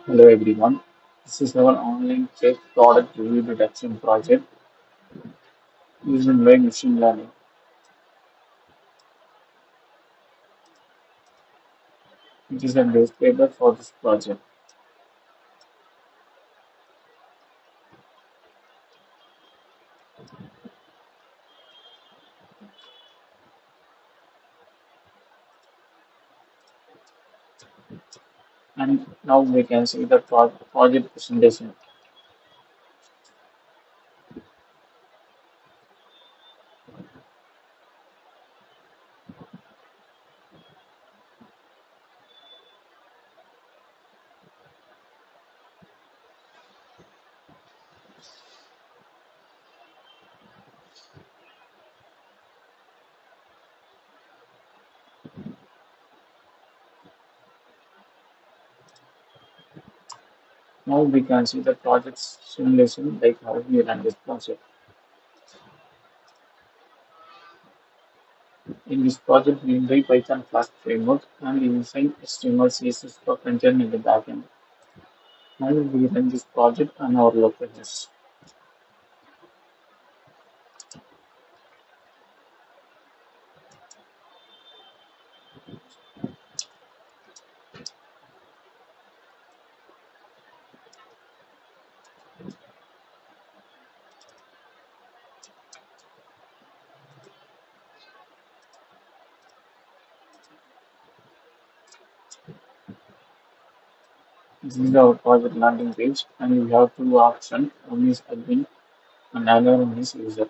Hello everyone, this is our online check product review detection project using by machine learning. It is a base paper for this project. And now we can see the project presentation. Now we can see the project simulation, like how we run this project. In this project, we use Python Flask framework and using HTML CSS for front end in the backend. Now we run this project on our local host. This is our project landing page, and we have two options. One is admin and another one is user.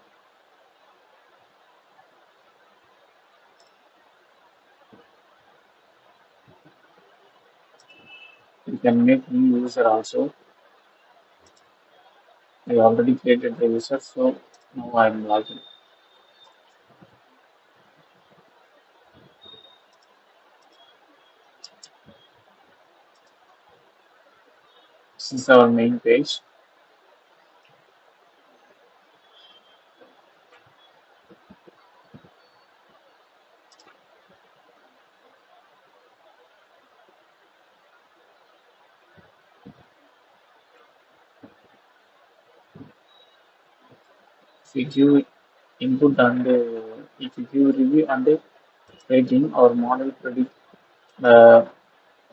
You can make new user also. I already created the user, so now I'm logging. This is our main page. If you give input and if you give review and rating, our model predict the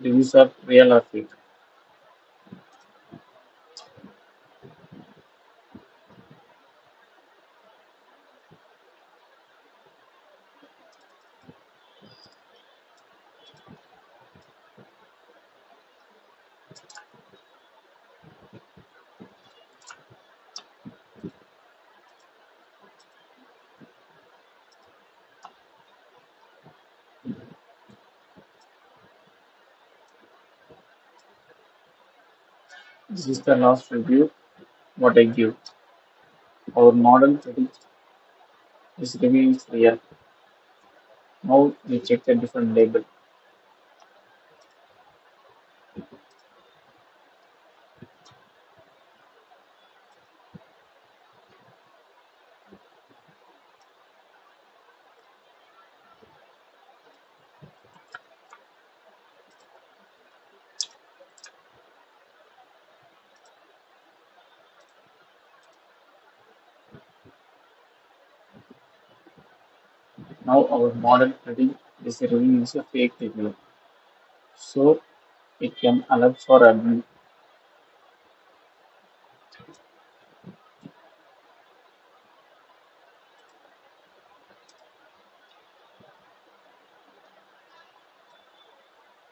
reviews are real or fake. This is the last review. What I give. Our model predict this review is real. Now we check the different label. Now our model predict this review is a fake review. So it can alert for admin.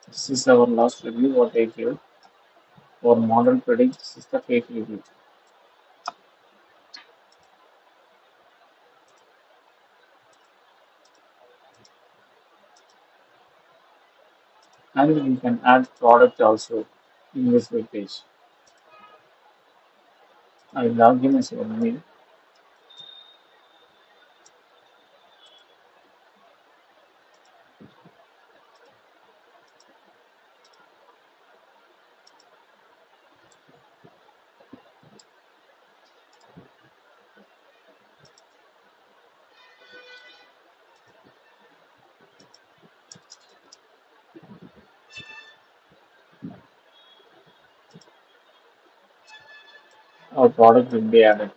This is our last review. What I give. Our model predict this is the fake review. And we can add product also in this web page. I log in as a admin. our product will be added.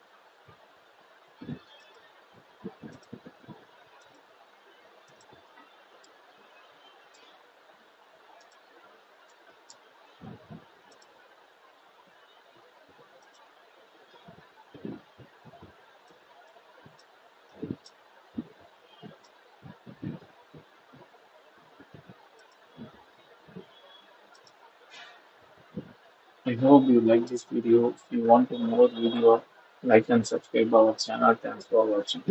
I hope you like this video. If you want to more video, like and subscribe our channel. Thanks for watching.